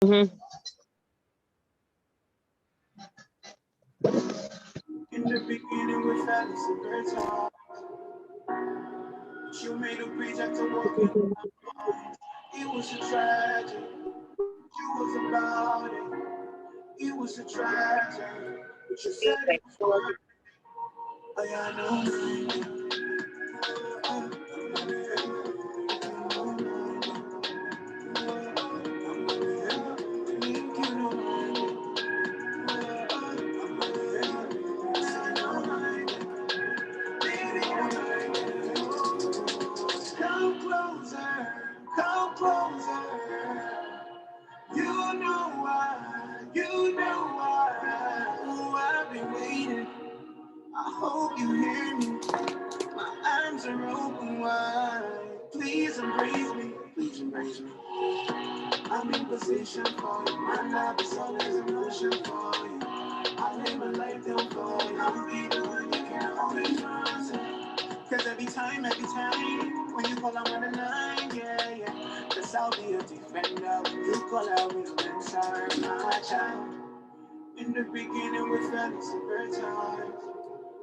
Mm-hmm. In the beginning, we felt it's a great time. But you made a bridge after walking my mind. It was a tragedy. You was about it. It was a tragedy. But you said it was worth it. Oh, yeah, I know. Come closer, come closer. You know why, you know why. Oh, I've been waiting. I hope you hear me. My arms are open wide. Please embrace me, please embrace me. I'm in position for you. My love is always in motion for you. I live my life down for you. I'll be the one you can always run to. Cause every time, when you call, I'm on the line, yeah, yeah. Cause I'll be a defender when you call out with an answer, my child. In the beginning, we felt super times.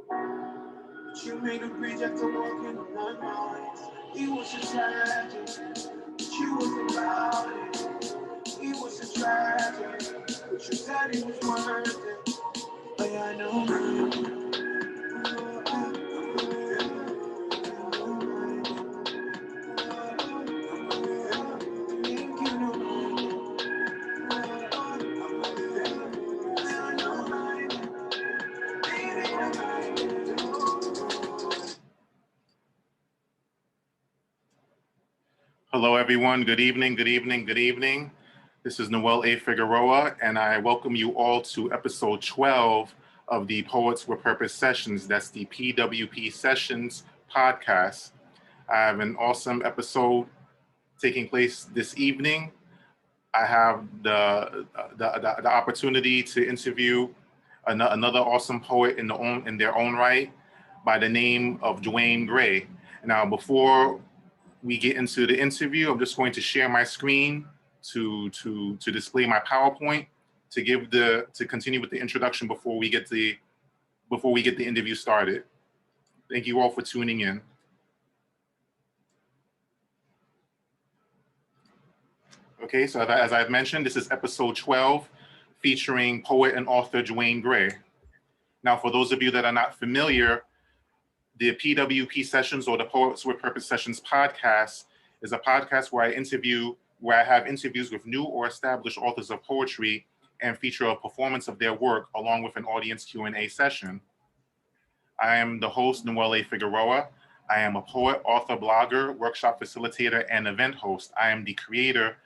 But you made a bridge after walking on my mind. It was a tragedy, but you was about it. It was a tragedy, but you said it was worth it. Oh, yeah, I know. Hello, everyone. Good evening, good evening, good evening. This is Noel Figueroa, and I welcome you all to episode 12 of the Poets with Purpose Sessions. That's the PWP Sessions podcast. I have an awesome episode taking place this evening. I have the opportunity to interview another awesome poet in their own right by the name of Dwayne Gray. Now, before we get into the interview, I'm just going to share my screen to display my PowerPoint to continue with the introduction before we get the interview started. Thank you all for tuning in. Okay, so as I've mentioned, this is episode 12 featuring poet and author Dwayne Gray. Now, for those of you that are not familiar, the PWP Sessions, or the Poets with Purpose Sessions podcast, is a podcast where I have interviews with new or established authors of poetry and feature a performance of their work along with an audience Q&A session. I am the host, Noel Figueroa. I am a poet, author, blogger, workshop facilitator, and event host. I am the creator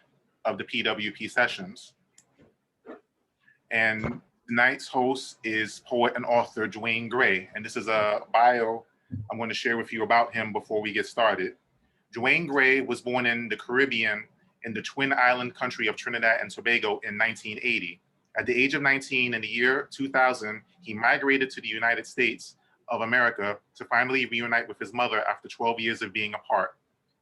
of the PWP Sessions. And tonight's host is poet and author Dwayne Gray. And this is a bio I'm going to share with you about him before we get started. Dwayne Gray was born in the Caribbean in the Twin Island country of Trinidad and Tobago in 1980. At the age of 19, in the year 2000, he migrated to the United States of America to finally reunite with his mother after 12 years of being apart.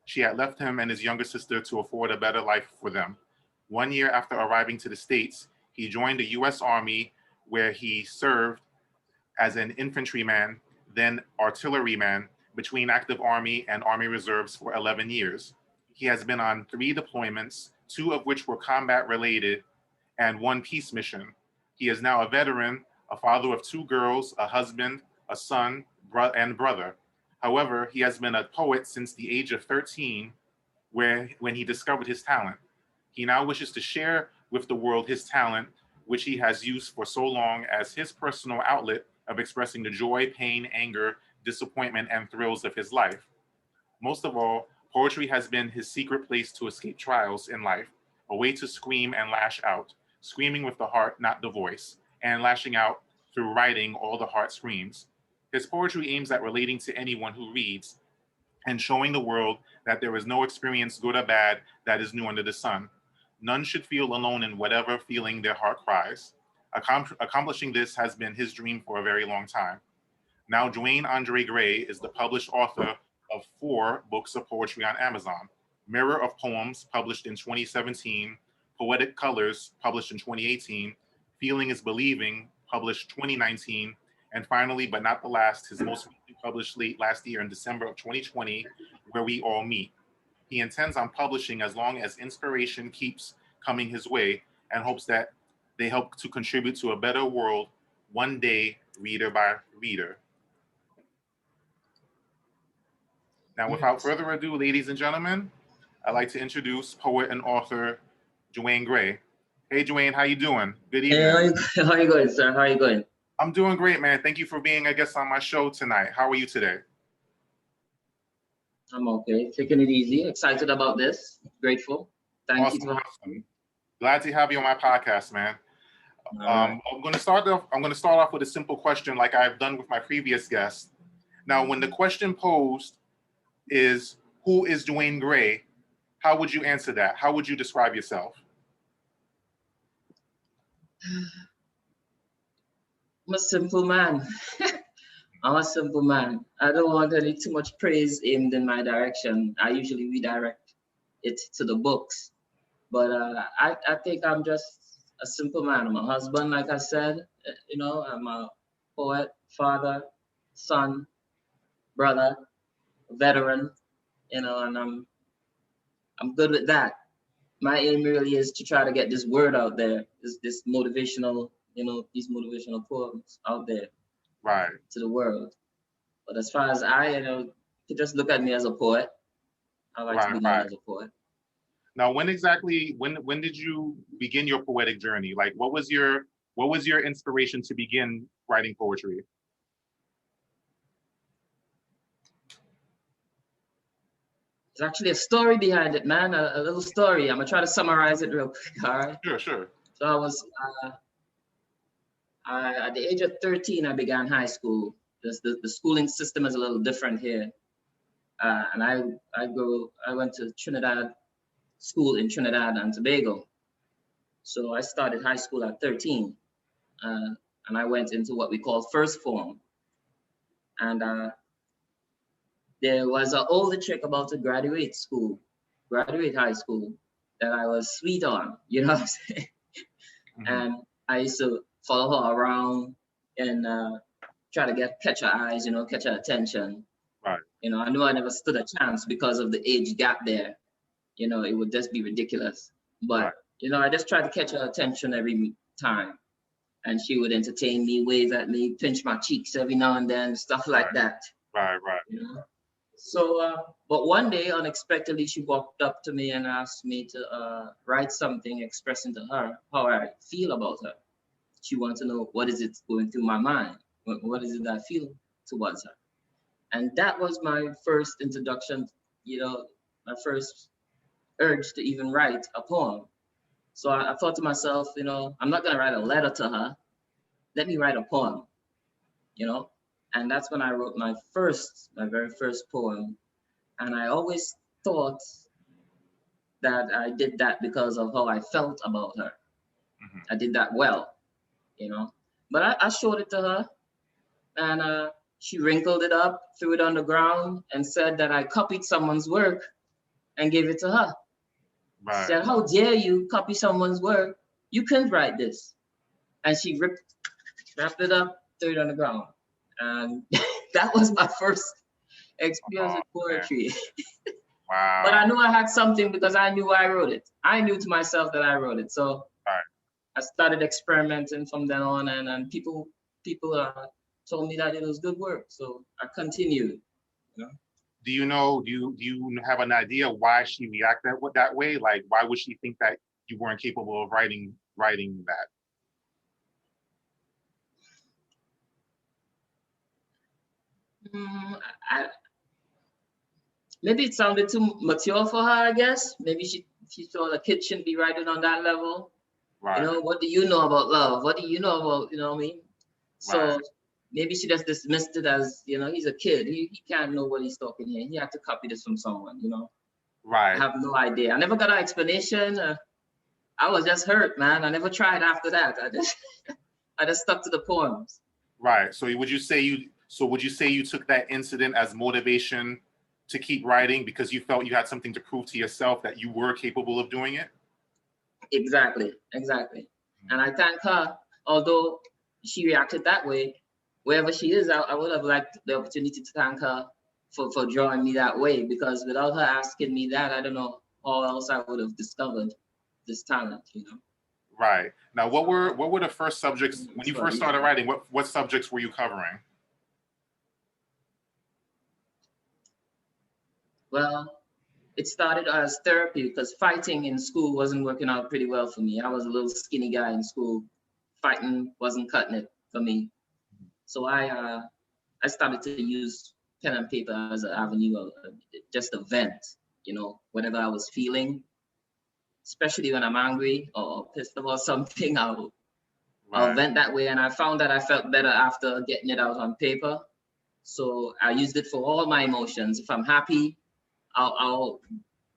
She had left him and his younger sister to afford a better life for them. 1 year after arriving to the States, he joined the U.S. Army, where he served as an infantryman, then artilleryman, between active Army and Army Reserves for 11 years. He has been on 3 deployments, 2 of which were combat related, and 1 peace mission. He is now a veteran, a father of 2 girls, a husband, a son, and brother. However, he has been a poet since the age of 13, when he discovered his talent. He now wishes to share with the world his talent, which he has used for so long as his personal outlet of expressing the joy, pain, anger, disappointment, and thrills of his life. Most of all, poetry has been his secret place to escape trials in life, a way to scream and lash out, screaming with the heart, not the voice, and lashing out through writing all the heart screams. His poetry aims at relating to anyone who reads and showing the world that there is no experience, good or bad, that is new under the sun. None should feel alone in whatever feeling their heart cries. Accomplishing this has been his dream for a very long time. Now, Dwayne Andre Gray is the published author of 4 books of poetry on Amazon: Mirror of Poems, published in 2017, Poetic Colors, published in 2018, Feeling is Believing, published 2019, and finally, but not the last, his most recently published late last year in December of 2020, Where We All Meet. He intends on publishing as long as inspiration keeps coming his way and hopes that they help to contribute to a better world one day, reader by reader. Now, without further ado, ladies and gentlemen, I'd like to introduce poet and author Dwayne Gray. Hey, Dwayne, how you doing? Good evening. Hey, how you going, sir? How are you going? I'm doing great, man. Thank you for being a guest on my show tonight. How are you today? I'm okay. Taking it easy. Excited about this. Grateful. Thank you. Awesome. Glad to have you on my podcast, man. Right. I'm going to start off with a simple question, like I've done with my previous guests. Now, when the question posed is, who is Dwayne Gray? How would you answer that? How would you describe yourself? I'm a simple man. I'm a simple man. I don't want any too much praise aimed in my direction. I usually redirect it to the books. But I think I'm just a simple man. I'm a husband, like I said. You know, I'm a poet, father, son, brother, veteran. You know, and I'm good with that. My aim really is to try to get this word out there, this motivational, you know, these motivational poems out there, right, to the world. But as far as I, you know, you just look at me as a poet. I like to be known as a poet. Now, when did you begin your poetic journey? Like, what was your inspiration to begin writing poetry? There's actually a story behind it, man. A little story. I'm gonna try to summarize it real quick. All right. Sure. So I was at the age of 13. I began high school. The schooling system is a little different here, and I went to Trinidad school in Trinidad and Tobago. So I started high school at 13, and I went into what we call first form. And there was an older chick about to graduate high school, that I was sweet on, you know what I'm saying? Mm-hmm. And I used to follow her around and try to catch her eyes, you know, catch her attention. Right. You know, I knew I never stood a chance because of the age gap there. You know, it would just be ridiculous. But, right, you know, I just tried to catch her attention every time. And she would entertain me, wave at me, pinch my cheeks every now and then, stuff like that. Right. You know? So, but one day, unexpectedly, she walked up to me and asked me to write something expressing to her how I feel about her. She wanted to know, what is it going through my mind? What is it that I feel towards her? And that was my first introduction, you know, my first urge to even write a poem. So I thought to myself, you know, I'm not going to write a letter to her. Let me write a poem, you know? And that's when I wrote my very first poem. And I always thought that I did that because of how I felt about her. Mm-hmm. I did that well, you know? But I showed it to her, and she wrinkled it up, threw it on the ground, and said that I copied someone's work and gave it to her. Right. She said, how dare you copy someone's work? You couldn't write this. And she wrapped it up, threw it on the ground. And that was my first experience with poetry. Wow. But I knew I had something because I knew I wrote it. I knew to myself that I wrote it. So right, I started experimenting from then on, and people told me that it was good work. So I continued. You know? Do you have an idea why she reacted that way? Like, why would she think that you weren't capable of writing that? Maybe it sounded too mature for her, I guess. Maybe she thought a kid shouldn't be writing on that level. Right. You know, what do you know about love? What do you know about, you know what I mean? So right, maybe she just dismissed it as, you know, he's a kid. He can't know what he's talking here. He had to copy this from someone, you know? Right. I have no idea. I never got an explanation. I was just hurt, man. I never tried after that. I just stuck to the poems. Right. So would you say you took that incident as motivation to keep writing because you felt you had something to prove to yourself that you were capable of doing it? Exactly, exactly. And I thank her, although she reacted that way. Wherever she is, I would have liked the opportunity to thank her for drawing me that way, because without her asking me that, I don't know how else I would have discovered this talent, you know. Right. Now, what So were the first subjects when that's you what first we started do. writing? What subjects were you covering? Well, it started as therapy because fighting in school wasn't working out pretty well for me. I was a little skinny guy in school. Fighting wasn't cutting it for me. So I started to use pen and paper as an avenue of just a vent, you know, whatever I was feeling, especially when I'm angry or pissed about something, I'll Right. vent that way. And I found that I felt better after getting it out on paper. So I used it for all my emotions. If I'm happy, I'll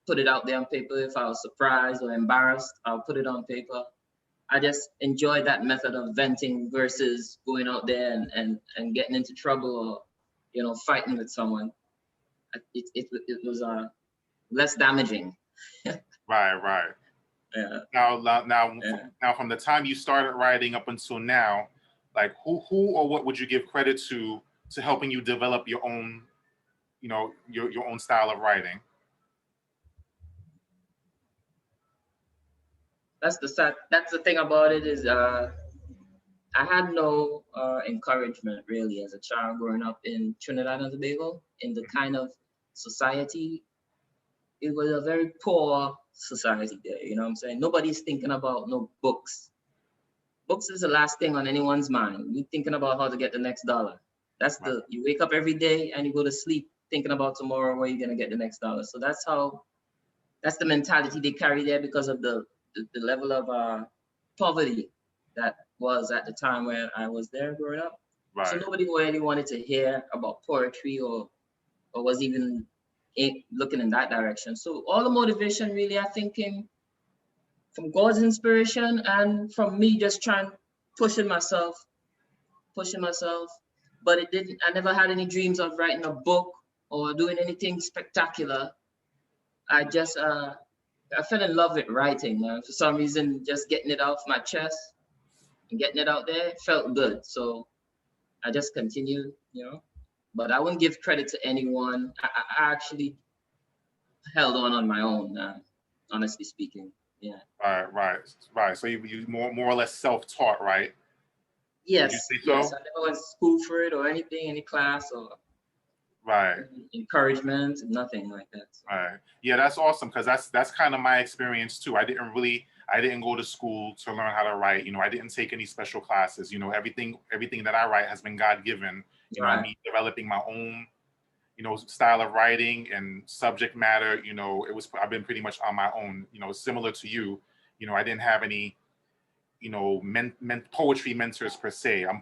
put it out there on paper. If I was surprised or embarrassed, I'll put it on paper. I just enjoy that method of venting versus going out there and getting into trouble or, you know, fighting with someone. It was less damaging. Right. Right. Yeah, Now, yeah. from the time you started writing up until now, like who or what would you give credit to helping you develop your own, your own style of writing? That's the thing about it is I had no encouragement really as a child growing up in Trinidad and Tobago in the kind of society. It was a very poor society there. You know what I'm saying? Nobody's thinking about no books. Books is the last thing on anyone's mind. You're thinking about how to get the next dollar. Right. You wake up every day and you go to sleep thinking about tomorrow where you're gonna get the next dollar. So that's the mentality they carry there because of the level of poverty that was at the time where I was there growing up. So Right. nobody really wanted to hear about poetry or was even looking in that direction. So all the motivation really, I think, came from God's inspiration and from me just trying pushing myself, pushing myself. But it didn't. I never had any dreams of writing a book or doing anything spectacular. I just I fell in love with writing, man. For some reason, just getting it off my chest and getting it out there felt good. So I just continued, you know. But I wouldn't give credit to anyone. I actually held on my own, honestly speaking. Yeah. Right. Right. Right. So you more or less self-taught, right? Would you Yes, say yes. so? I never went to school for it or anything, any class or Right. any encouragement, nothing like that. So, Right. Yeah, that's awesome because that's kind of my experience too. I didn't go to school to learn how to write. I didn't take any special classes. Everything that I write has been God given. right. Me developing my own, style of writing and subject matter. I've been pretty much on my own. Similar to you. I didn't have any, poetry mentors per se. I'm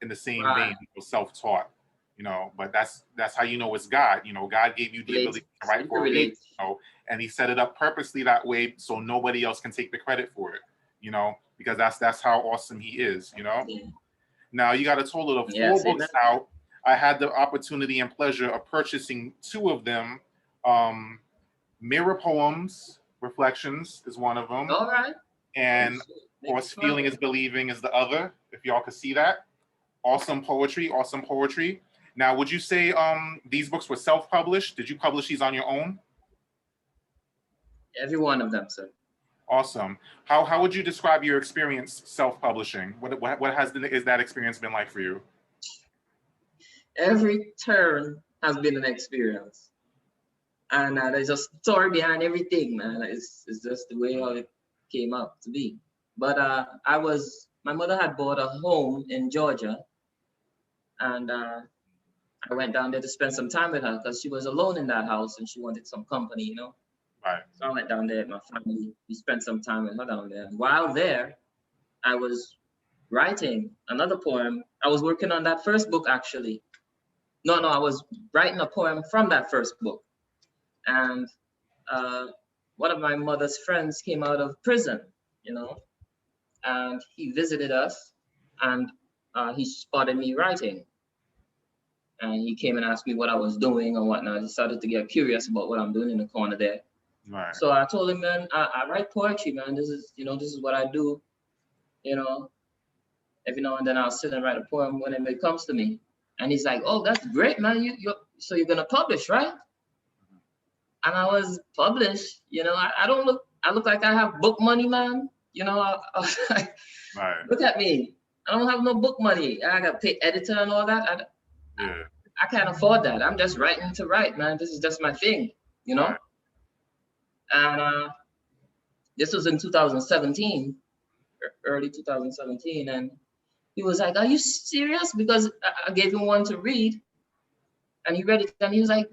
in the same Right. vein, self-taught. But that's how it's God. God gave you the Relate. ability to So write you can for a reason, relate. and He set it up purposely that way so nobody else can take the credit for it. Because that's how awesome He is. Yeah. Now you got a total of four Yes, amen. books out. I had the opportunity and pleasure of purchasing two of them. Um, Mirror Poems Reflections is one of them, All right. Oh, and of shit. Make it course fun. Feeling is Believing is the other. If y'all could see that, awesome poetry, awesome poetry. Now, would you say these books were self-published? Did you publish these on your own? Every one of them, sir. Awesome. How would you describe your experience self-publishing? What is that experience been like for you? Every turn has been an experience. And there's a story behind everything, man. It's just the way how it came up to be. But my mother had bought a home in Georgia, and I went down there to spend some time with her because she was alone in that house and she wanted some company, you know. Right. So I went down there with my family. We spent some time with her down there. And while there, I was writing another poem. I was working on that first book actually. No, I was writing a poem from that first book. And uh, one of my mother's friends came out of prison, you know, and he visited us and he spotted me writing. And he came and asked me what I was doing and whatnot. I started to get curious about what I'm doing in the corner there. Right. So I told him, man, I write poetry, man. This is, this is what I do. You know, every now and then I'll sit and write a poem whenever it comes to me. And he's like, oh, that's great, man. So you're gonna publish, right? And I was published. I look like I have book money, man. I was like, Right. look at me. I don't have no book money. I got to pay editor and all that. Yeah. I can't afford that. I'm just writing to write, man. This is just my thing, Right. And this was in 2017, early 2017, and he was like, "Are you serious?" Because I gave him one to read, and he read it, and he was like,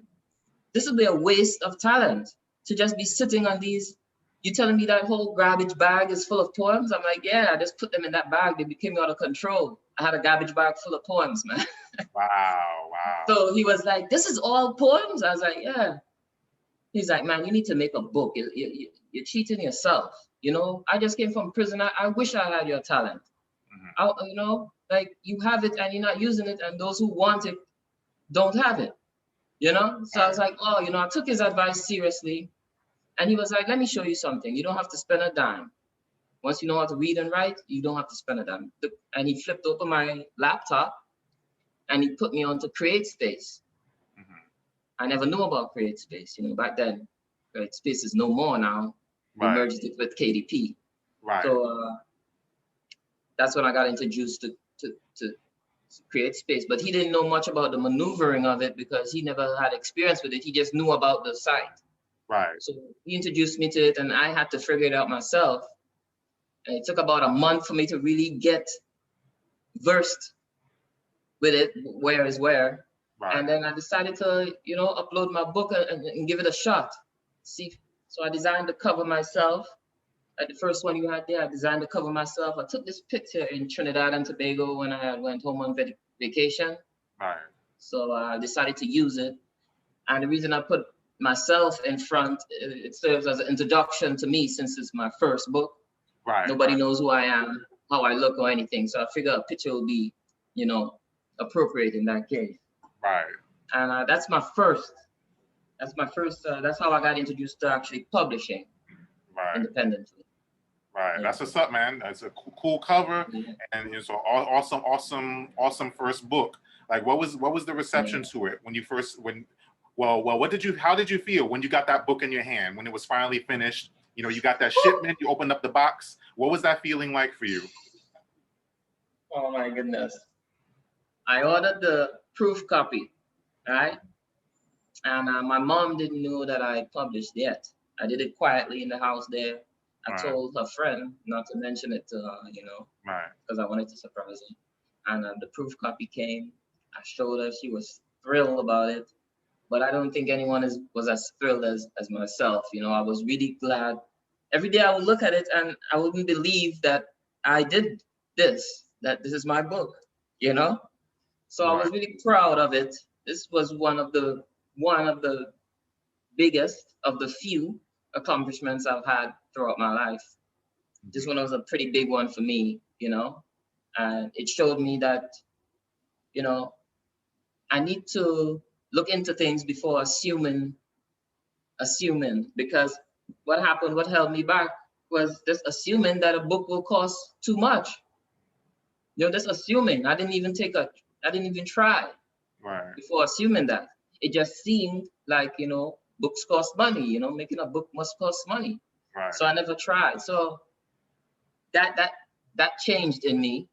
"This would be a waste of talent to just be sitting on these. You telling me that whole garbage bag is full of poems?" I'm like, "Yeah, I just put them in that bag. They became out of control. I had a garbage bag full of poems, man." Wow. Wow. So he was like, "This is all poems?" I was like, "Yeah." He's like, "Man, you need to make a book. You're cheating yourself. I just came from prison. I wish I had your talent. Like you have it and you're not using it, and those who want it don't have it. So I was like, oh, I took his advice seriously. And he was like, let me show you something. You don't have to spend a dime. Once you know how to read and write, you don't have to spend a dime. And he flipped open my laptop and he put me onto CreateSpace. I never knew about CreateSpace. Back then, CreateSpace is no more now. We Right. merged it with KDP. Right. So that's when I got introduced to CreateSpace. But he didn't know much about the maneuvering of it because he never had experience with it. He just knew about the site. Right. So he introduced me to it, and I had to figure it out myself. And it took about a month for me to really get versed with it, where is where. Right. And then I decided to, upload my book and give it a shot. See, so I designed the cover myself. Like the first one you had there, I designed the cover myself. I took this picture in Trinidad and Tobago when I went home on vacation. Right. So I decided to use it. And the reason I put myself in front, it serves as an introduction to me since it's my first book. Right. Nobody knows who I am, how I look or anything. So I figure a picture will be, appropriate in that case. Right. And that's my first. That's how I got introduced to actually publishing independently. Right. Yeah. That's what's up, man. That's a cool cover, and it's an awesome first book. Like, what was the reception to it when you first how did you feel when you got that book in your hand, when it was finally finished? You got that shipment, you opened up the box. What was that feeling like for you? Oh my goodness. I ordered the proof copy, right? And my mom didn't know that I published yet. I did it quietly in the house there. I told her friend not to mention it to her, because I wanted to surprise her. And the proof copy came. I showed her. She was thrilled about it. But I don't think anyone was as thrilled as myself. I was really glad. Every day I would look at it and I wouldn't believe that I did this, that this is my book, So I was really proud of it. This was one of the biggest of the few accomplishments I've had throughout my life. This one was a pretty big one for me, and it showed me that, I need to look into things before assuming, because what held me back was just assuming that a book will cost too much. Just assuming. I didn't even try before assuming that. It just seemed like, books cost money, making a book must cost money. Right. So I never tried. So that changed in me.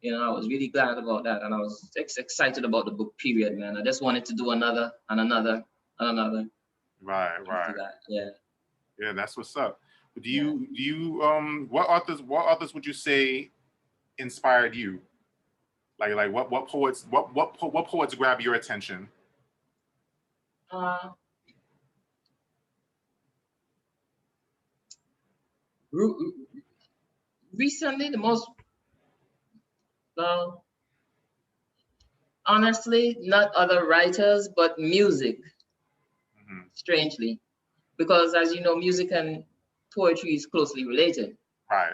I was really glad about that. And I was excited about the book, period, man. I just wanted to do another and another and another. Right. That. Yeah. Yeah, that's what's up. Do you what authors would you say inspired you? Like what poets grab your attention? Recently, honestly, not other writers, but music. Strangely, because as you know, music and poetry is closely related. Right.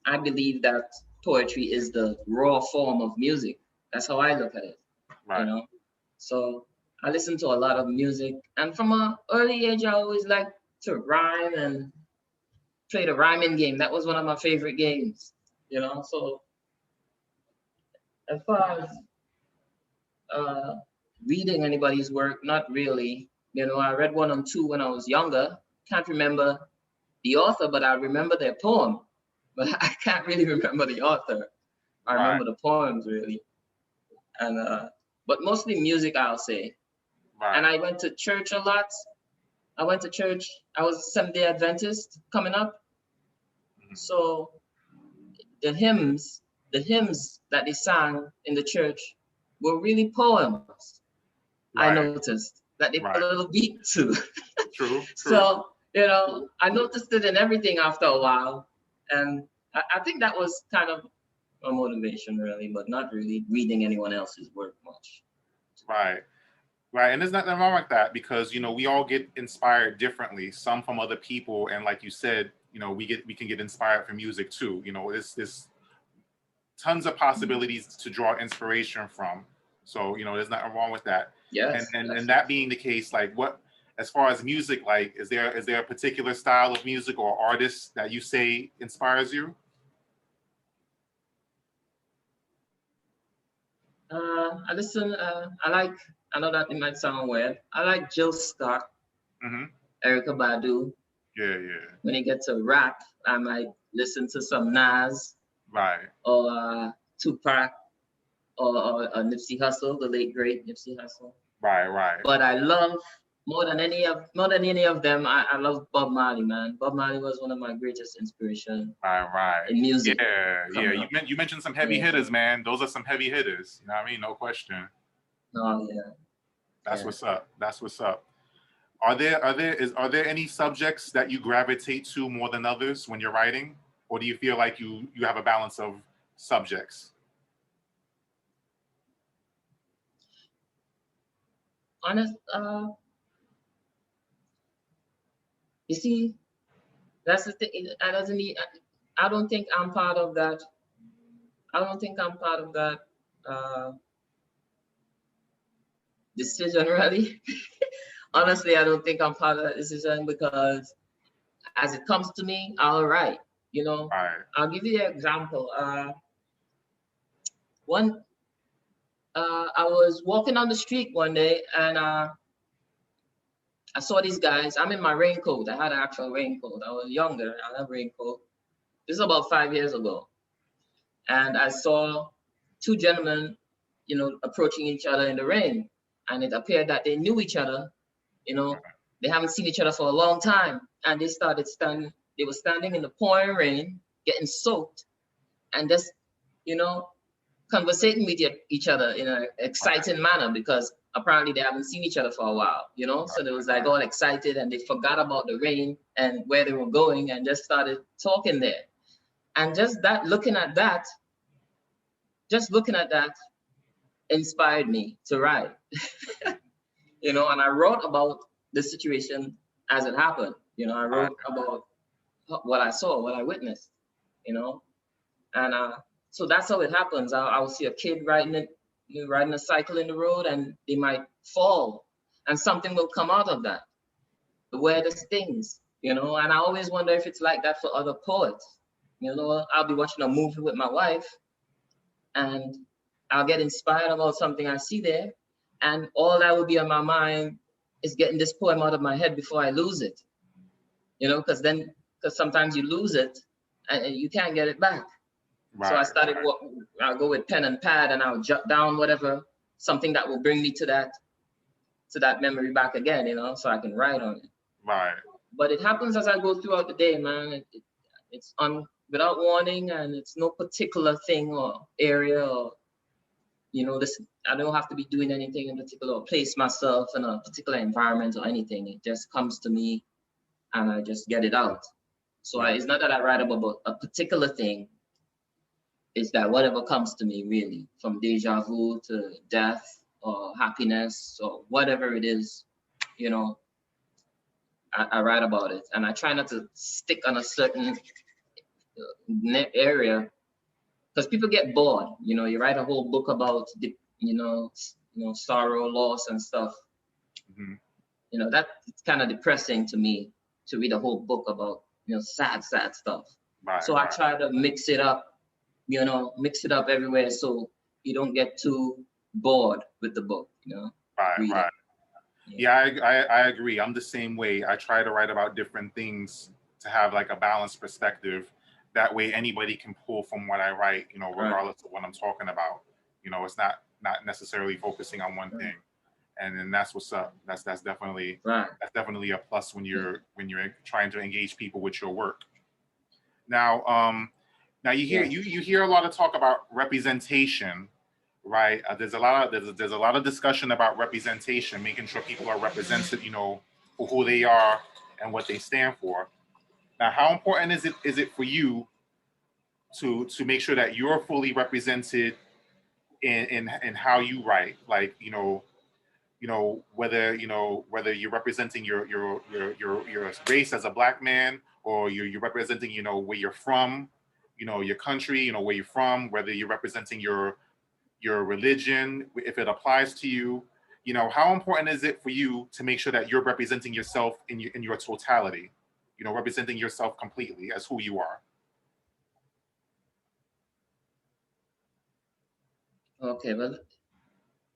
I believe that poetry is the raw form of music. That's how I look at it. Right. So I listened to a lot of music, and from an early age, I always liked to rhyme and play the rhyming game. That was one of my favorite games, you know. So as far as uh, reading anybody's work, not really. You know, I read one or two when I was younger. Can't remember the author, but I remember their poem. But I can't really remember the author. I Right, remember the poems really, and but mostly music, I'll say. And right. I went to church a lot. I went to church. I was a Seventh-day Adventist coming up, Mhm. so the hymns, the hymns that they sang in the church were really poems. I Right, noticed that they put a right. little beat to. True, true. So, you know, I noticed it in everything after a while. And I think that was kind of a motivation, really, but not really reading anyone else's work much. Right. Right, and there's nothing wrong with that because we all get inspired differently. Some from other people, and like you said, we can get inspired from music too. There's tons of possibilities to draw inspiration from. So there's nothing wrong with that. And Yes, and yes, and that yes. being the case, like what as far as music, like is there a particular style of music or artist that you say inspires you? I listen, I know that it might sound weird. I like Jill Scott, Hmm. Erica Badu. Yeah, yeah. When it gets to rap, I might listen to some Nas Right, or Tupac or Nipsey Hussle, the late great Nipsey Hussle. right, right. But I love more than any of them. I love Bob Marley, man. Bob Marley was one of my greatest inspiration Right, right. in music Yeah, yeah. coming You up. you mentioned some heavy Yeah. hitters, man. Those are some heavy hitters. You know what I mean? No question. Oh yeah, That's yeah. what's up. That's what's up. Are there any subjects that you gravitate to more than others when you're writing, or do you feel like you have a balance of subjects? Honest, you see, that's the thing. I doesn't mean I don't think I'm part of that. I don't think I'm part of that uh, decision really. Hmm. Honestly, I don't think I'm part of that decision because as it comes to me, I'll write. You know, Right. I'll give you an example. One, I was walking on the street one day and I saw these guys. I'm in my raincoat. I had an actual raincoat. I was younger. I had a raincoat. This is about 5 years ago, and I saw two gentlemen, approaching each other in the rain, and it appeared that they knew each other. You know, they haven't seen each other for a long time, and they started standing. They were standing in the pouring rain, getting soaked, and just, you know, conversating with each other in an Right. exciting manner because apparently they haven't seen each other for a while, So they was like all excited and they forgot about the rain and where they were going and just started talking there. And just looking at that inspired me to write, and I wrote about the situation as it happened. I Right. wrote about what I saw, what I witnessed, you know, and so that's how it happens. I'll see a kid riding a cycle in the road, and they might fall, and something will come out of that. The weirdest things, And I always wonder if it's like that for other poets. I'll be watching a movie with my wife, and I'll get inspired about something I see there, and all that will be on my mind is getting this poem out of my head before I lose it. Because sometimes you lose it and you can't get it back. So I Right. started I'll go with pen and pad and I'll jot down something that will bring me to that memory back again, so I can write on it. Right. But it happens as I go throughout the day, man. It's on without warning, and it's no particular thing or area or this. I don't have to be doing anything in particular or place myself in a particular environment or anything. It just comes to me and I just get it out. So Right. it's not that I write about a particular thing. It's that whatever comes to me, really, from deja vu to death or happiness or whatever it is, you know, I write about it. And I try not to stick on a certain area because people get bored. You write a whole book about the, sorrow, loss, and stuff. Mhm. You know, that it's kind of depressing to me to read a whole book about, you know, sad stuff. Right, So I right, try to mix it up, you know, mix it up everywhere so you don't get too bored with the book, you know, right, reading. right. Yeah. Yeah, I agree. I'm the same way. I try to write about different things to have like a balanced perspective. That way anybody can pull from what I write, you know, Right. regardless of what I'm talking about. You know, it's not necessarily focusing on one Right. thing. And then that's what's up. Right. That's definitely a plus Yeah. when you're trying to engage people with your work. Now, now Yeah. you hear a lot of talk about representation, right? There's a lot of discussion about representation, making sure people are represented, you know, for who they are and what they stand for. Now, how important is it for you to make sure that you're fully represented in how you write? Like, whether you're representing your race as a black man, or you're representing, you know, where you're from, you know, your country, you know, where you're from, whether you're representing your religion, if it applies to you. You know, how important is it for you to make sure that you're representing yourself in your totality, you know, representing yourself completely as who you are? Okay, well,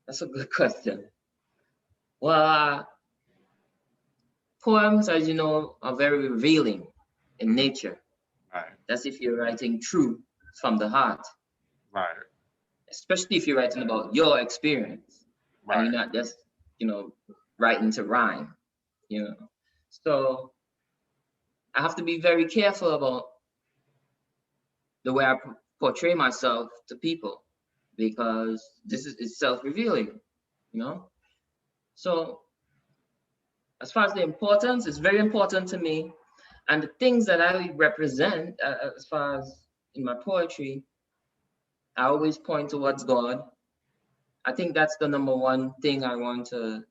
that's a good question. Well, poems, as you know, are very revealing in Mhm. nature. Right, That's if you're writing true from the heart, right, especially if you're writing about your experience and right, you're not just, you know, writing to rhyme, you know. So I have to be very careful about the way I portray myself to people because this is self-revealing, you know. So as far as the importance, it's very important to me. And the things that I represent, as far as in my poetry, I always point towards God. I think that's the number one thing I want to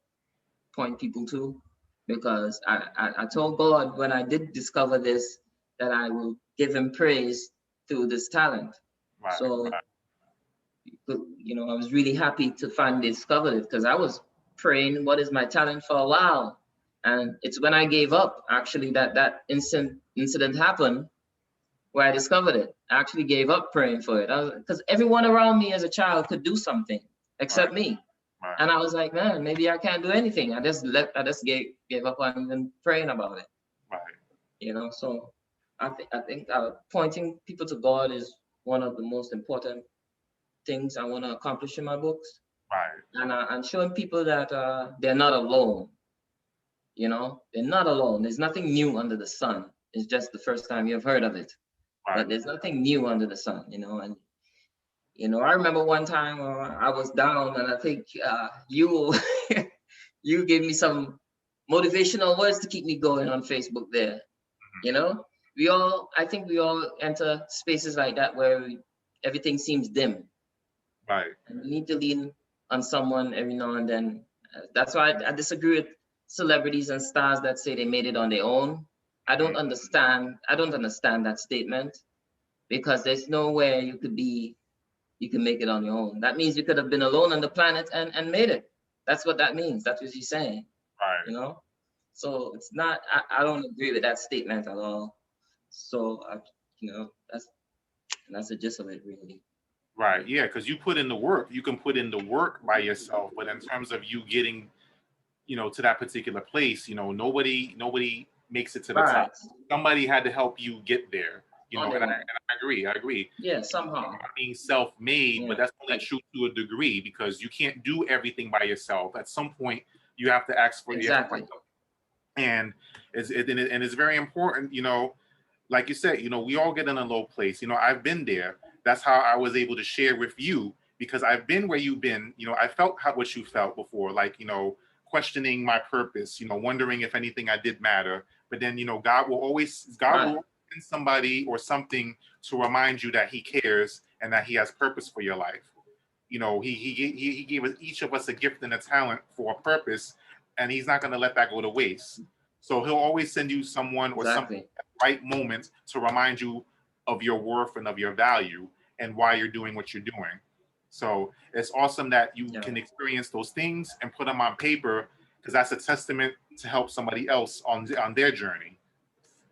point people to, because I told God when I did discover this that I will give him praise through this talent. right, So, right, you know, I was really happy to finally discover it because I was praying, what is my talent for a while? And it's when I gave up, actually, that incident happened where I discovered it. I actually gave up praying for it because everyone around me as a child could do something right, except me. right, And I was like, man, maybe I can't do anything. I just gave up on even praying about it, right, you know. So I think pointing people to God is one of the most important things I want to accomplish in my books, right, and showing people that they're not alone. You know, they're not alone. There's nothing new under the sun. It's just the first time you've heard of it, right, but there's nothing new under the sun. You know, and you know, I remember one time I was down, and I think you you gave me some motivational words to keep me going on Facebook there. You know, I think we all enter spaces like that where everything seems dim, right, and we need to lean on someone every now and then. That's why I disagree with celebrities and stars that say they made it on their own. I don't mhm, understand. I don't understand that statement because there's nowhere you can make it on your own. That means you could have been alone on the planet and made it. That's what that means. That's what she's saying, right. you know? So it's not, I don't agree with that statement at all. So, you know, that's the gist of it, really. Right. Yeah, because you put in the work. You can put in the work by yourself, but in terms of you getting, you know, to that particular place, you know, nobody makes it to the top. Right. Somebody had to help you get there. You On know, their and own. I agree. I agree. Yeah, You know, somehow. not being self-made, but Yeah. that's only Like, true to a degree because you can't do everything by yourself. At some point, you have to ask for exactly. help, and and it's very important. You know, like you said, you know, we all get in a low place. You know, I've been there. That's how I was able to share with you because I've been where you've been. You know, I felt what you felt before, like, you know, questioning my purpose, you know, wondering if anything I did matter. But then, you know, God Right. will send somebody or something to remind you that he cares and that he has purpose for your life. You know, he gave us, each of us, a gift and a talent for a purpose, and he's not going to let that go to waste. So he'll always send you someone or something Exactly. at the right moment to remind you of your worth and of your value and why you're doing what you're doing. So it's awesome that you Yeah. can experience those things and put them on paper because that's a testament to help somebody else on their journey.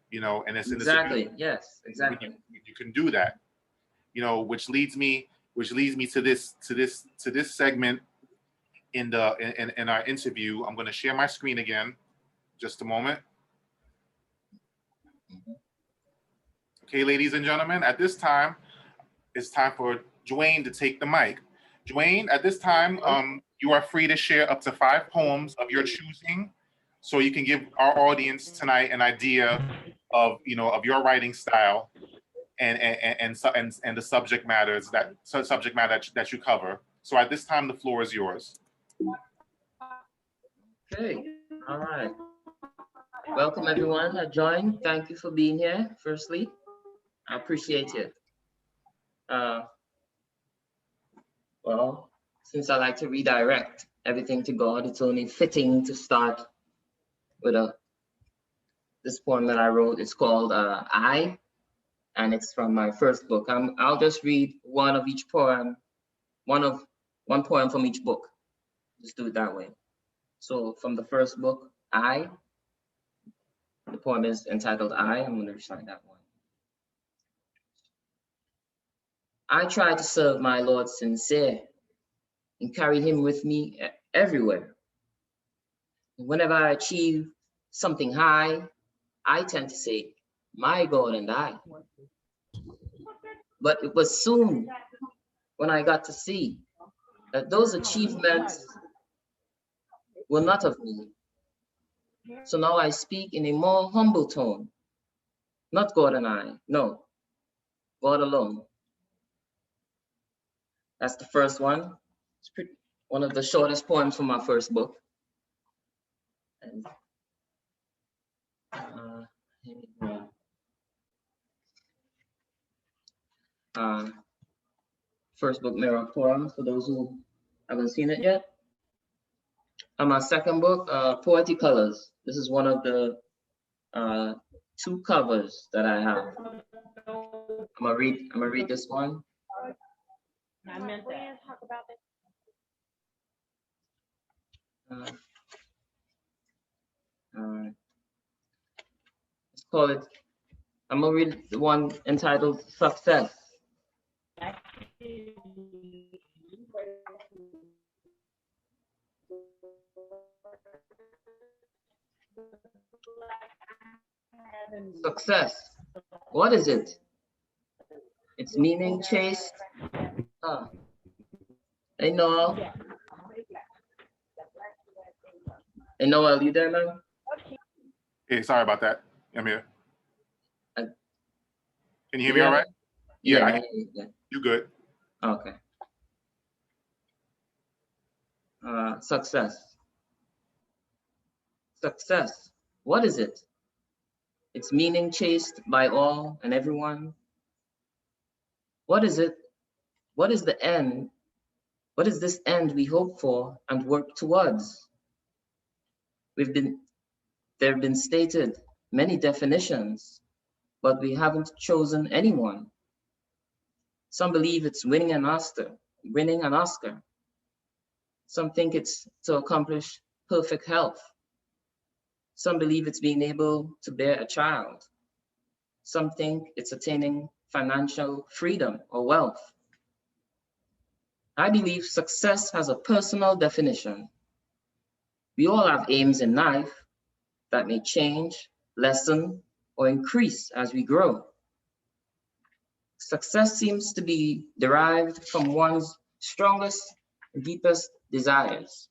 You know, and it's Exactly. Yes. Exactly. You can do that. You know, which leads me to this segment in our interview. I'm going to share my screen again. Just a moment. Okay, ladies and gentlemen, at this time, it's time for Dwayne to take the mic. Dwayne, at this time, you are free to share up to 5 poems of your choosing, so you can give our audience tonight an idea of your writing style and the subject matter that you cover. So at this time, the floor is yours. Okay. All right. Welcome everyone that joined. Thank you for being here. Firstly, I appreciate it. Well, since I like to redirect everything to God, it's only fitting to start with this poem that I wrote. It's called I, and it's from my first book. I'll just read one of each poem, one poem from each book. Just do it that way. So from the first book, I, the poem is entitled I. I'm going to recite that one. I try to serve my Lord sincere and carry him with me everywhere. Whenever I achieve something high, I tend to say, my God and I. But it was soon when I got to see that those achievements were not of me. So now I speak in a more humble tone. Not God and I, no, God alone. That's the first one. It's one of the shortest poems from my first book. And, here we go. First book, Mirror Poem, for those who haven't seen it yet. And my second book, Poetic Colors. This is one of the 2 covers that I have. I'm gonna read this one. I meant that. Talk about that. Let's call it. I'm gonna read the one entitled Success. Success. What is it? Its meaning chased. Hey Noel. Hey Noel, you there, man? Hey, sorry about that. I'm here. Can you hear me Yeah. all right? Yeah. You good. Okay. Success. Success. What is it? Its meaning chased by all and everyone. What is it? What is the end? What is this end we hope for and work towards? There have been stated many definitions, but we haven't chosen anyone. Some believe it's winning an Oscar. Some think it's to accomplish perfect health. Some believe it's being able to bear a child. Some think it's attaining financial freedom or wealth. I believe success has a personal definition. We all have aims in life that may change, lessen, or increase as we grow. Success seems to be derived from one's strongest, deepest desires,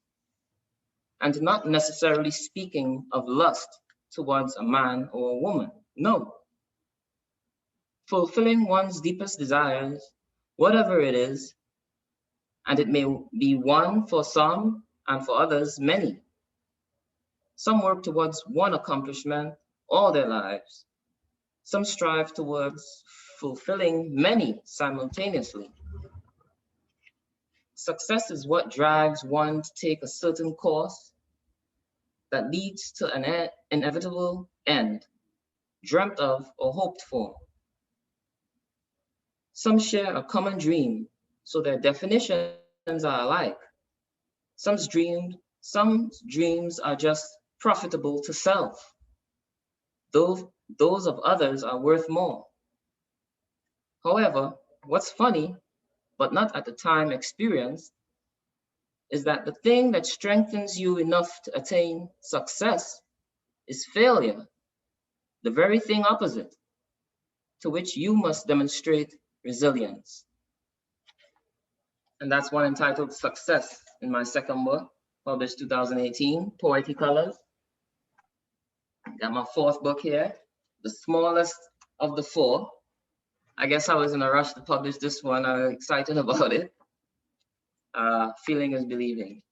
and not necessarily speaking of lust towards a man or a woman. No. Fulfilling one's deepest desires, whatever it is, and it may be one for some and for others, many. Some work towards one accomplishment all their lives. Some strive towards fulfilling many simultaneously. Success is what drives one to take a certain course that leads to an inevitable end, dreamt of or hoped for. Some share a common dream, so their definitions are alike. Some's dreamed Some dreams are just profitable to self. Those of others are worth more. However, what's funny, but not at the time experienced, is that the thing that strengthens you enough to attain success is failure, the very thing opposite, to which you must demonstrate resilience. And that's one entitled Success in my second book, published 2018, Poetic Colors. Got my fourth book here, the smallest of the four. I guess I was in a rush to publish this one. I'm excited about it. Feeling is believing.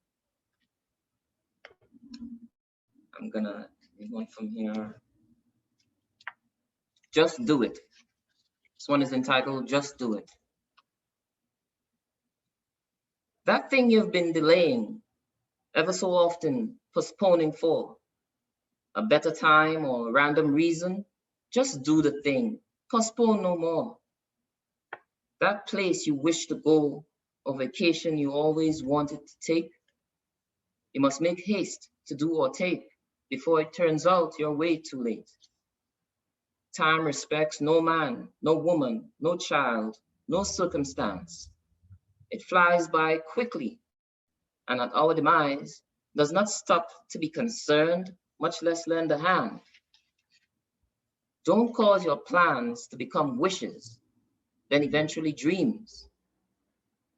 I'm gonna read one from here. Just do it. This one is entitled Just Do It. That thing you've been delaying, ever so often postponing for a better time or a random reason, just do the thing. Postpone no more. That place you wish to go or vacation you always wanted to take, you must make haste to do or take before it turns out you're way too late. Time respects no man, no woman, no child, no circumstance. It flies by quickly, and at our demise does not stop to be concerned, much less lend a hand. Don't cause your plans to become wishes, then eventually dreams.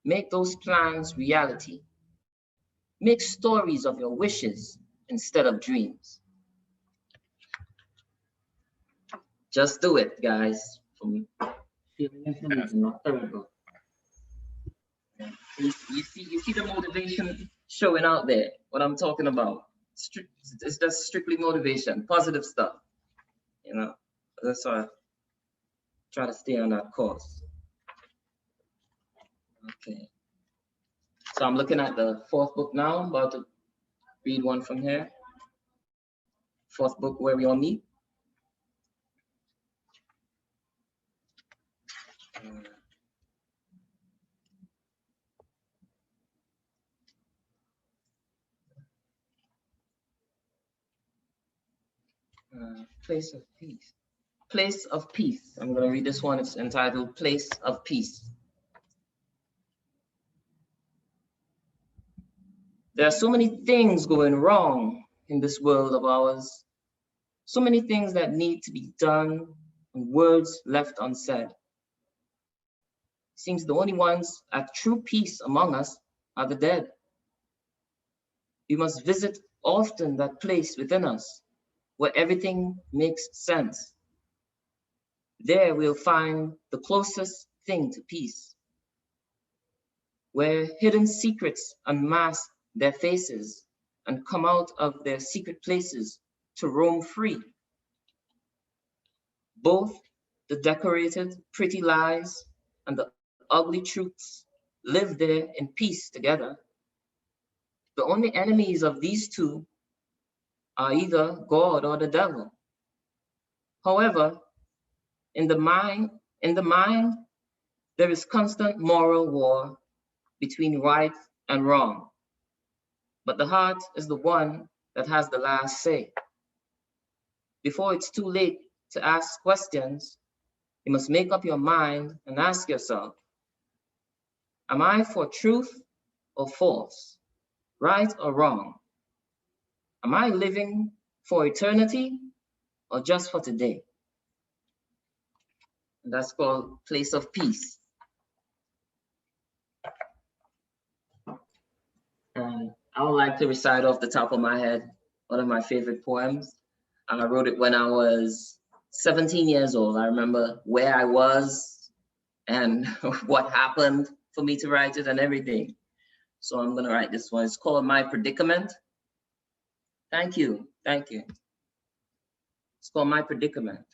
Make those plans reality. Make stories of your wishes instead of dreams. Just do it, guys. From Feeling and Believing, my third book. You see the motivation showing out there, what I'm talking about. It's just strictly motivation, positive stuff. You know, that's why I try to stay on that course. Okay. So I'm looking at the fourth book now. I'm about to read one from here. Fourth book, Where We All Meet. Place of Peace. Place of Peace. I'm going to read this one. It's entitled Place of Peace. There are so many things going wrong in this world of ours. So many things that need to be done and words left unsaid. Seems the only ones at true peace among us are the dead. We must visit often that place within us where everything makes sense. There we'll find the closest thing to peace, where hidden secrets unmask their faces and come out of their secret places to roam free. Both the decorated, pretty lies and the ugly truths live there in peace together. The only enemies of these two are either God or the devil. However, in the mind, there is constant moral war between right and wrong. But the heart is the one that has the last say. Before it's too late to ask questions, you must make up your mind and ask yourself, am I for truth or false, right or wrong? Am I living for eternity or just for today? And that's called Place of Peace. And I would like to recite off the top of my head one of my favorite poems. And I wrote it when I was 17 years old. I remember where I was and what happened for me to write it and everything. So I'm gonna write this one. It's called My Predicament. Thank you, thank you. It's called My Predicament.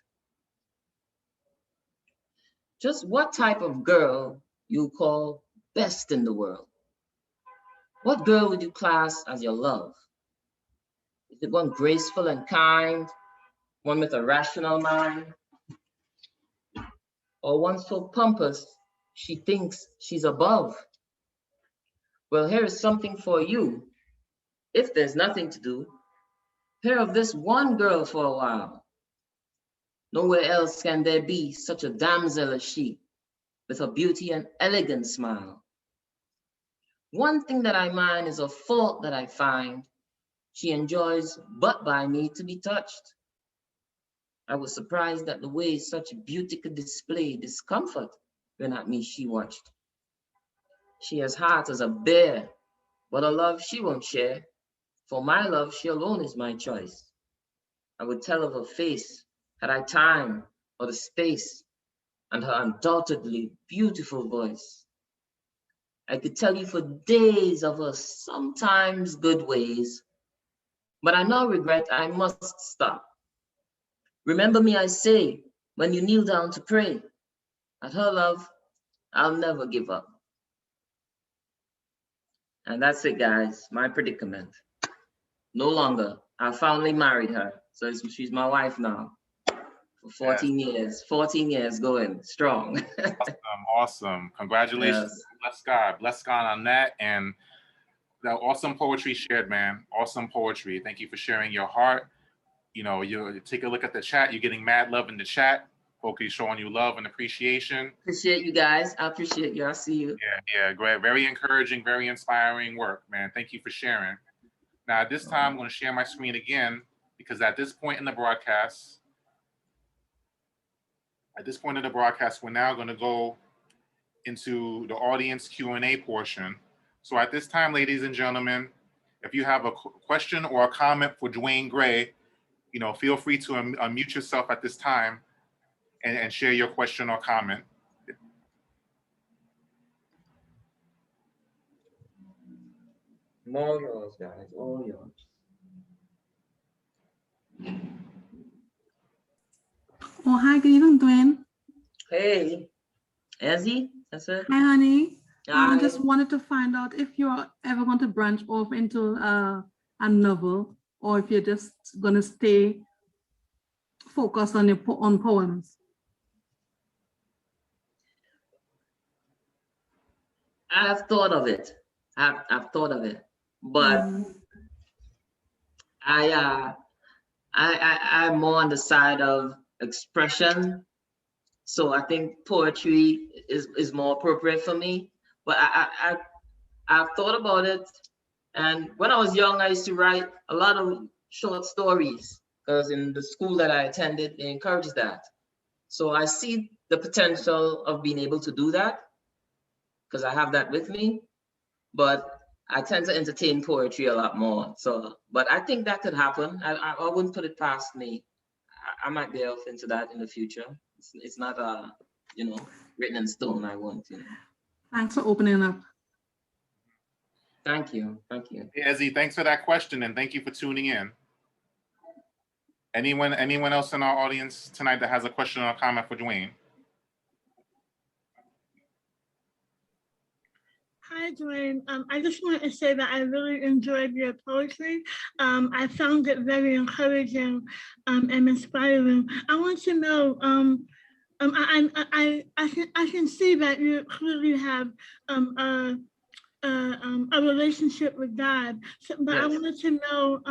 Just what type of girl you call best in the world? What girl would you class as your love? Is it one graceful and kind, one with a rational mind, or one so pompous she thinks she's above? Well, here is something for you. If there's nothing to do, hear of this one girl for a while. Nowhere else can there be such a damsel as she, with her beauty and elegant smile. One thing that I mind is a fault that I find. She enjoys but by me to be touched. I was surprised at the way such beauty could display discomfort when at me she watched. She has heart as a bear, but a love she won't share. For my love, she alone is my choice. I would tell of her face, had I time or the space, and her undoubtedly beautiful voice. I could tell you for days of her sometimes good ways, but I now regret I must stop. Remember me, I say, when you kneel down to pray. At her love, I'll never give up. And that's it, guys, my predicament. No longer. I finally married her, so she's my wife now. For 14 years, 14 years going strong. Awesome. Congratulations. Yes. Bless God on that. And that awesome poetry shared, man. Awesome poetry. Thank you for sharing your heart. You know, you take a look at the chat. You're getting mad love in the chat. Folks showing you love and appreciation. Appreciate you guys. I appreciate you. I see you. Yeah, great. Very encouraging, very inspiring work, man. Thank you for sharing. Now, at this time, I'm going to share my screen again, because at this point in the broadcast, we're now going to go into the audience Q&A portion. So at this time, ladies and gentlemen, if you have a question or a comment for Dwayne Gray, you know, feel free to unmute yourself at this time and share your question or comment. All yours, guys. All yours. Oh, hi, good evening, Dwayne. Hey, Ezzy, that's it. Hi, honey. Hi. I just wanted to find out if you're ever going to branch off into a novel, or if you're just going to stay focused on on poems. I've thought of it. I've thought of it, but I'm more on the side of expression. So I think poetry is more appropriate for me. But I've thought about it, and when I was young, I used to write a lot of short stories, because in the school that I attended, they encouraged that. So I see the potential of being able to do that, because I have that with me. But I tend to entertain poetry a lot more. So, but I think that could happen. I wouldn't put it past me. I might be off into that in the future. It's not written in stone. I won't. Thanks for opening up. Thank you. Thank you. Hey, Ezzy, thanks for that question, and thank you for tuning in. Anyone else in our audience tonight that has a question or a comment for Dwayne? Hi, Dwayne. I just wanted to say that I really enjoyed your poetry. I found it very encouraging and inspiring. I want to know, I can see that you clearly have a relationship with God. But yes. I wanted to know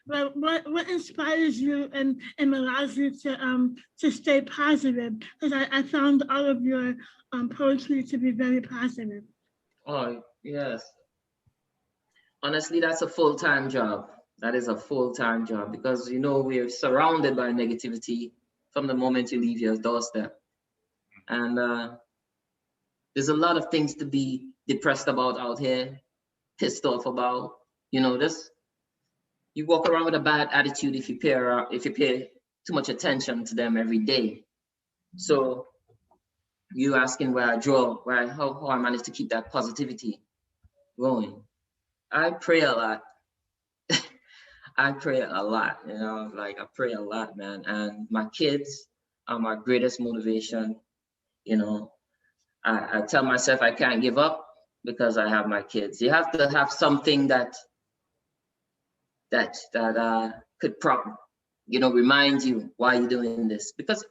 what inspires you and allows you to stay positive, because I found all of your poetry to be very positive. Oh, yes. Honestly, that's a full-time job. That is a full-time job, because, we're surrounded by negativity from the moment you leave your doorstep. And there's a lot of things to be depressed about out here, pissed off about. You walk around with a bad attitude if you pay too much attention to them every day. So you asking where I draw, how I manage to keep that positivity going. I pray a lot. I pray a lot, I pray a lot, man. And my kids are my greatest motivation. I tell myself I can't give up because I have my kids. You have to have something that could remind you why you're doing this. Because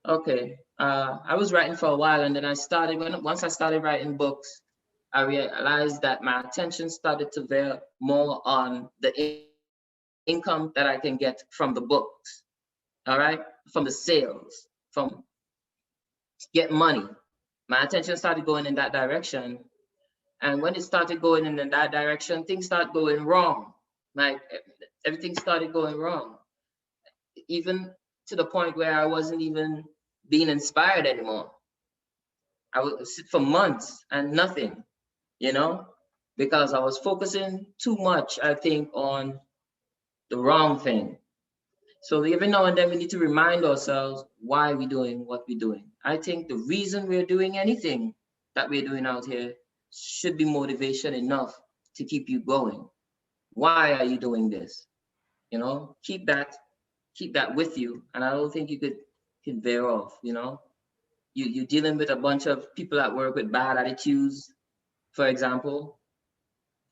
I was writing for a while, and then once I started writing books, I realized that my attention started to veer more on the income that I can get from the books, all right, from the sales, from get money. My attention started going in that direction. And when it started going in that direction, things started going wrong. Like everything started going wrong, even to the point where I wasn't even being inspired anymore. I would sit for months and nothing, you know, because I was focusing too much, I think, on the wrong thing. So every now and then we need to remind ourselves why we're doing what we're doing. I think the reason we're doing anything that we're doing out here should be motivation enough to keep you going. Why are you doing this? You know, keep that with you. And I don't think you could veer off, you know. You're dealing with a bunch of people at work with bad attitudes, for example,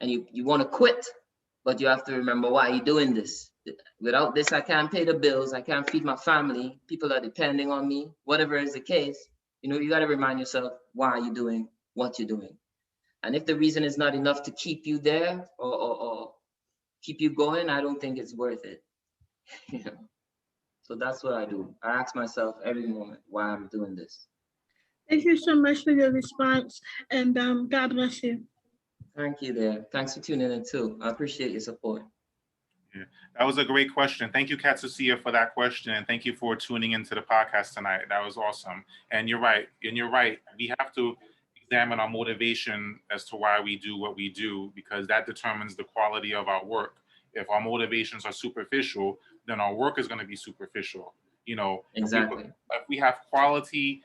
and you want to quit, but you have to remember why you're doing this. Without this, I can't pay the bills. I can't feed my family. People are depending on me. Whatever is the case, you know, you got to remind yourself why you're doing what you're doing. And if the reason is not enough to keep you there or keep you going, I don't think it's worth it. You know? So that's what I do. I ask myself every moment why I'm doing this. Thank you so much for your response, and God bless you. Thank you there. Thanks for tuning in too. I appreciate your support. Yeah, that was a great question. Thank you, Katsusia, for that question, and thank you for tuning into the podcast tonight. That was awesome. And you're right. We have to examine our motivation as to why we do what we do, because that determines the quality of our work. If our motivations are superficial, then our work is going to be superficial. You know, exactly. If we have quality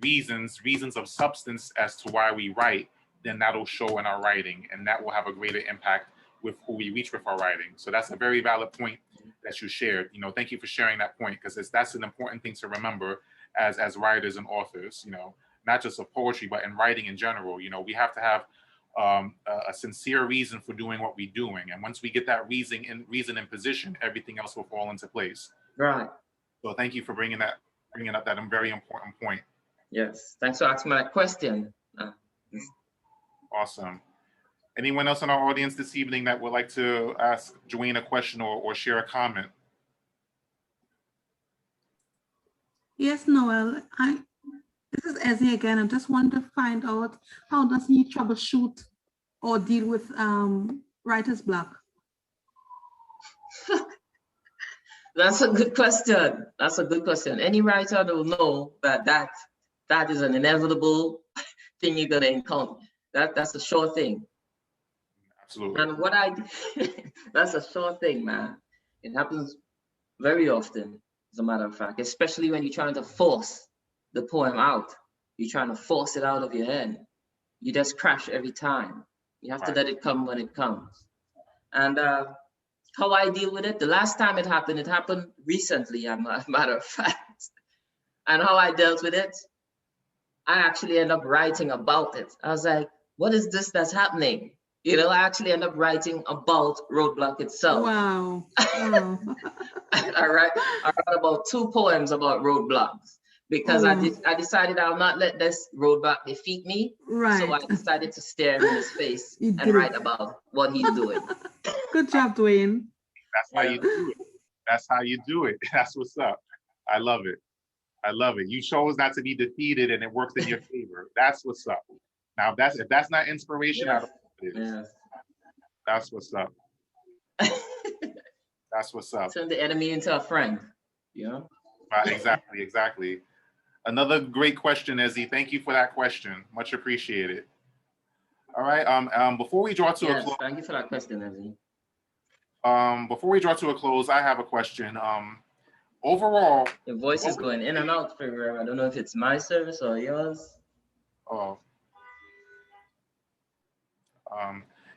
reasons of substance as to why we write, then that'll show in our writing, and that will have a greater impact with who we reach with our writing. So that's a very valid point that you shared. You know, thank you for sharing that point, because that's an important thing to remember as writers and authors, you know, not just of poetry, but in writing in general. You know, we have to have a sincere reason for doing what we're doing. And once we get that reason in position, everything else will fall into place. Right. So thank you for bringing up that very important point. Yes. Thanks for asking me that question. Awesome. Anyone else in our audience this evening that would like to ask Dwayne a question or share a comment? Yes, Noel. This is Ezzy again. I just want to find out, how does he troubleshoot or deal with writer's block? That's a good question. That's a good question. Any writer will know that is an inevitable thing you're gonna encounter. That's a sure thing. Absolutely. And that's a sure thing, man. It happens very often, as a matter of fact, especially when you're trying to force the poem out. You're trying to force it out of your head. You just crash every time. You have to let it come when it comes. And how I deal with it, the last time it happened recently, as a matter of fact. And how I dealt with it, I actually end up writing about it. I was like, what is this that's happening? You know, I actually end up writing about roadblock itself. Wow. I wrote about 2 poems about roadblocks, because I decided I'll not let this roadblock defeat me. Right. So I decided to stare him in his face and write about what he's doing. Good job, Dwayne. That's how you do it. That's how you do it. That's what's up. I love it. I love it. You chose not to be defeated, and it works in your favor. That's what's up. Now, if that's not inspiration, I don't know what it is. Yes. That's what's up. That's what's up. Turn the enemy into a friend. You know? Exactly. Another great question, Ezzy. Thank you for that question. Much appreciated. All right. Before we draw to a close. Thank you for that question, Ezzy. Before we draw to a close, I have a question. Overall, your voice is going in and out, Figueroa. I don't know if it's my service or yours. Oh.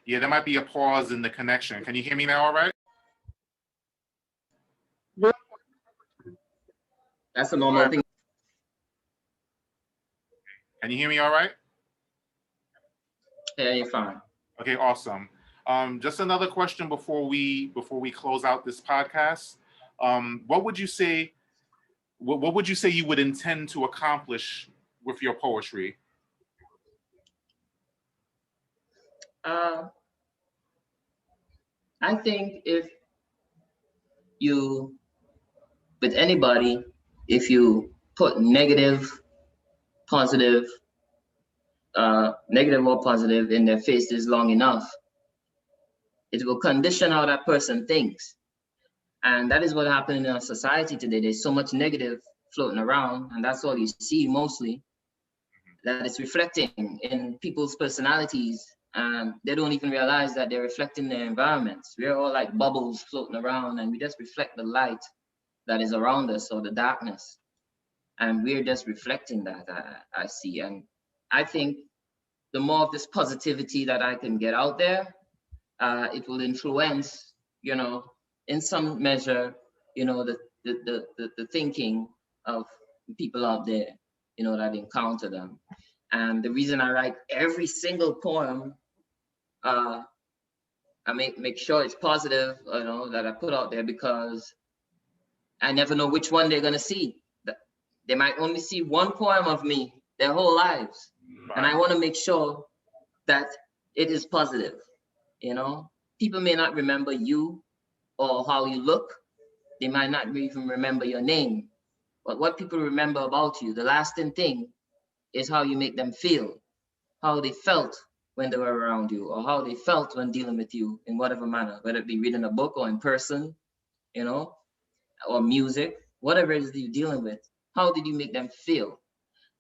Yeah, there might be a pause in the connection. Can you hear me now? All right. That's a normal thing. Can you hear me all right? Yeah, you're fine. Okay, awesome. Just another question before we close out this podcast. What would you say you would intend to accomplish with your poetry? I think if you, with anybody, if you put positive, negative or positive in their faces long enough, it will condition how that person thinks. And that is what happened in our society today. There's so much negative floating around, and that's all you see mostly, that it's reflecting in people's personalities, and they don't even realize that they're reflecting their environments. We're all like bubbles floating around, and we just reflect the light that is around us, or the darkness. And we're just reflecting that, I see. And I think the more of this positivity that I can get out there, it will influence, in some measure, the thinking of people out there, that encounter them. And the reason I write every single poem, I make sure it's positive, that I put out there, because I never know which one they're gonna see. They might only see one poem of me their whole lives. And I want to make sure that it is positive. People may not remember you or how you look. They might not even remember your name. But what people remember about you, the lasting thing, is how you make them feel, how they felt when they were around you, or how they felt when dealing with you in whatever manner, whether it be reading a book or in person, or music, whatever it is that you're dealing with. How did you make them feel?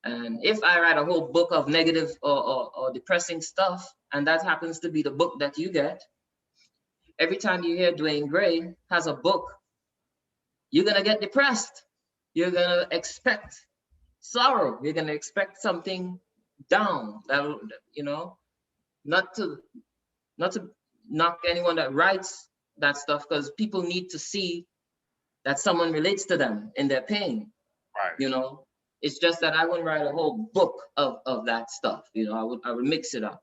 And if I write a whole book of negative or depressing stuff, and that happens to be the book that you get, every time you hear Dwayne Gray has a book, you're gonna get depressed. You're gonna expect sorrow. You're gonna expect something down. That, not to knock anyone that writes that stuff, because people need to see that someone relates to them in their pain. Right. It's just that I wouldn't write a whole book of that stuff. I would mix it up,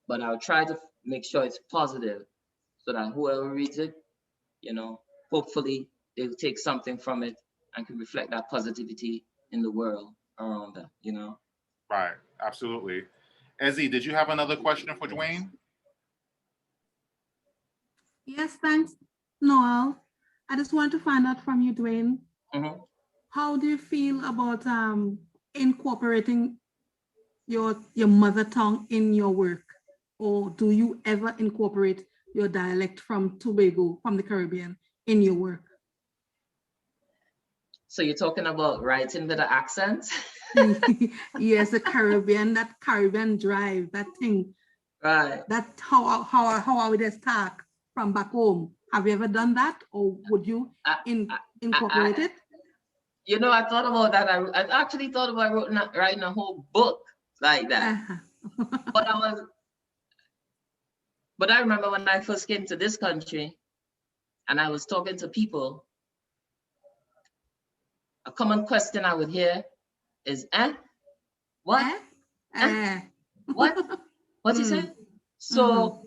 but I would try to make sure it's positive, so that whoever reads it, hopefully they'll take something from it and can reflect that positivity in the world around them. Right. Absolutely. Ezzy, did you have another question for Dwayne? Yes, thanks, Noel. I just want to find out from you, Dwayne. Mm-hmm. How do you feel about incorporating your mother tongue in your work? Or do you ever incorporate your dialect from Tobago, from the Caribbean, in your work? So you're talking about writing with an accent? Yes, the Caribbean, that Caribbean drive, that thing. Right. That's how I would just talk from back home. Have you ever done that, or would you incorporate it? I thought about that. I actually thought about writing a whole book like that. But I remember when I first came to this country and I was talking to people, a common question I would hear is, what? What? What you say? So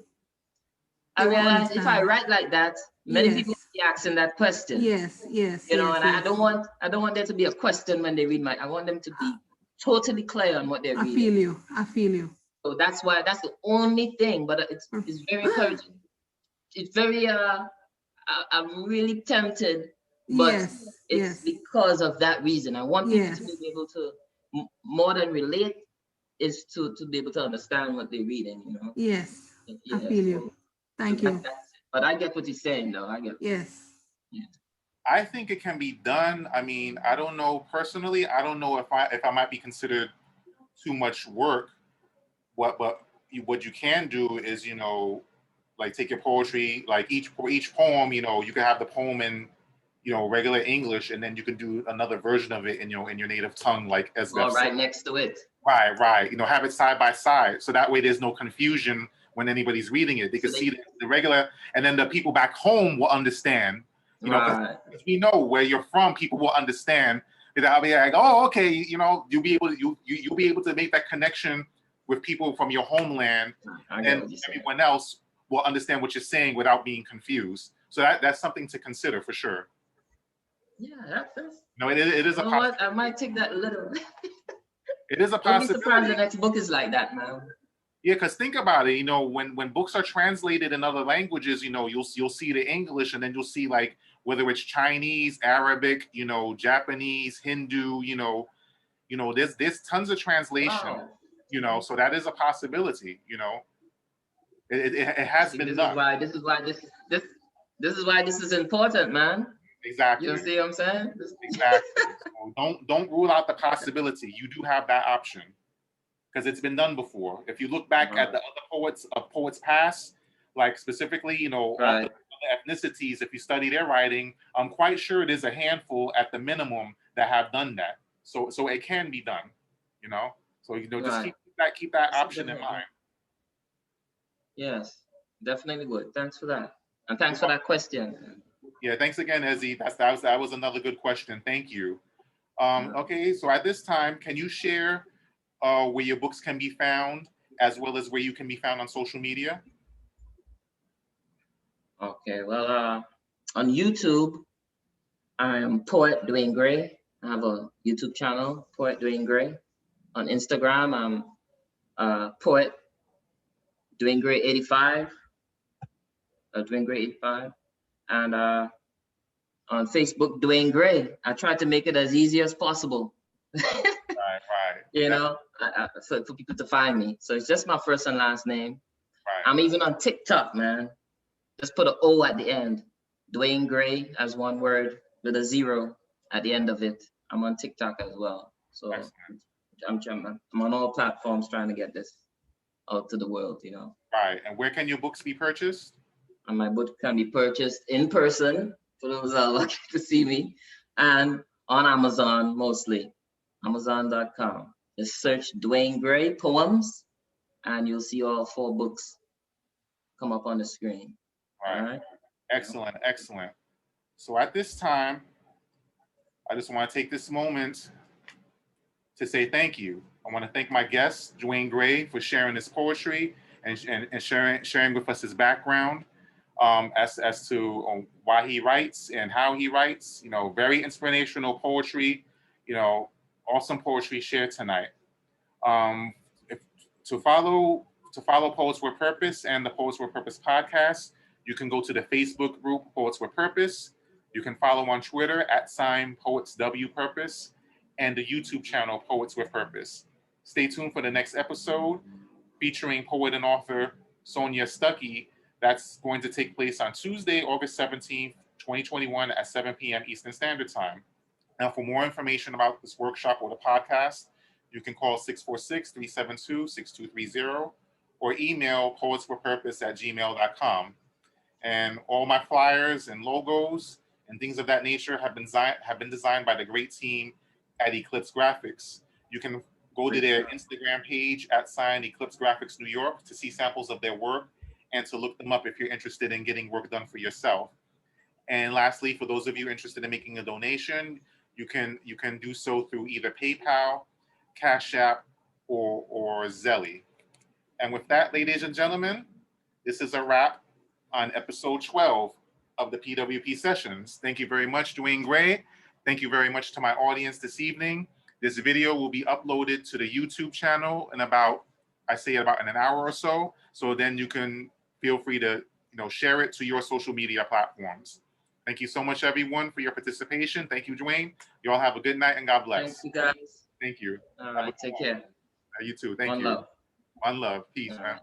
I realized if I write like that, many people will be asking that question. Yes. And I don't want there to be a question when they read I want them to be totally clear on what they're reading. I feel you. So that's the only thing, but it's very encouraging. It's very I'm really tempted, but it's because of that reason. I want people to be able to more than relate, is to be able to understand what they're reading, Yes. I feel you. Thank you. But I get what you're saying, though. I get. Yes. Yeah. I think it can be done. I mean, I don't know personally. I don't know if I might be considered too much work. But what you can do is, like take your poetry, like each poem, you can have the poem in, regular English, and then you can do another version of it in your native tongue, like as right next to it. Right. Have it side by side, so that way there's no confusion when anybody's reading it. They can see the regular, and then the people back home will understand. Because we know where you're from, people will understand. I'll be like, oh, okay, you'll be able to make that connection with people from your homeland, and everyone else will understand what you're saying without being confused. So that's something to consider for sure. Yeah, that's. It is a possibility. I might take that a little. It is a possibility. Surprised the next book is like that, man. Yeah, because think about it, when books are translated in other languages, you'll see the English, and then you'll see like whether it's Chinese, Arabic, Japanese, Hindu, there's tons of translation, Wow. so that is a possibility, it has See, been this is done. why this is why this is important, man. Exactly. You see what I'm saying? Exactly. So don't rule out the possibility. You do have that option because it's been done before. If you look back at the other poets past, like specifically, Right. other ethnicities, if you study their writing, I'm quite sure there's a handful at the minimum that have done that. So it can be done, So just Right. keep that option in mind. Yes, definitely would. Thanks for that. And thanks for that question. Yeah, thanks again, Ezzy. That was another good question. Thank you. Okay, so at this time, can you share where your books can be found, as well as where you can be found on social media? Okay, well, on YouTube, I am Poet Dwayne Gray. I have a YouTube channel, Poet Dwayne Gray. On Instagram, I'm Poet Dwayne Gray 85, Dwayne Gray 85, and on Facebook, Dwayne Gray. I tried to make it as easy as possible. Right. For people to find me. So it's just my first and last name. Right. I'm even on TikTok, man. Just put an O at the end. Dwayne Gray as one word with a 0 at the end of it. I'm on TikTok as well. So I'm on all platforms trying to get this out to the world, Right. And where can your books be purchased? And my book can be purchased in person for those that are lucky to see me, and on Amazon mostly. Amazon.com. Just search Dwayne Gray Poems, and you'll see all 4 books come up on the screen. Right. All right. Excellent. So at this time, I just want to take this moment to say thank you. I want to thank my guest, Dwayne Gray, for sharing his poetry and sharing with us his background as to why he writes and how he writes. Very inspirational poetry. Awesome poetry shared tonight. To follow Poets with Purpose and the Poets with Purpose podcast, you can go to the Facebook group Poets with Purpose. You can follow on Twitter @PoetsWPurpose and the YouTube channel Poets with Purpose. Stay tuned for the next episode featuring poet and author Sonia Stuckey. That's going to take place on Tuesday, August 17th, 2021 at 7 p.m. Eastern Standard Time. Now, for more information about this workshop or the podcast, you can call 646-372-6230 or email poetsforpurpose@gmail.com. And all my flyers and logos and things of that nature have been designed by the great team at Eclipse Graphics. You can go to their Instagram page @Eclipse Graphics New York to see samples of their work and to look them up if you're interested in getting work done for yourself. And lastly, for those of you interested in making a donation, you can do so through either PayPal, Cash App, or Zelle. And with that, ladies and gentlemen, this is a wrap on episode 12 of the PWP Sessions. Thank you very much, Dwayne Gray. Thank you very much to my audience this evening. This video will be uploaded to the YouTube channel in about an hour or so. So then you can feel free to share it to your social media platforms. Thank you so much, everyone, for your participation. Thank you, Dwayne. You all have a good night and God bless. Thank you, guys. Thank you. All right. Take care. You too. Thank you. One love. One love. Peace, man.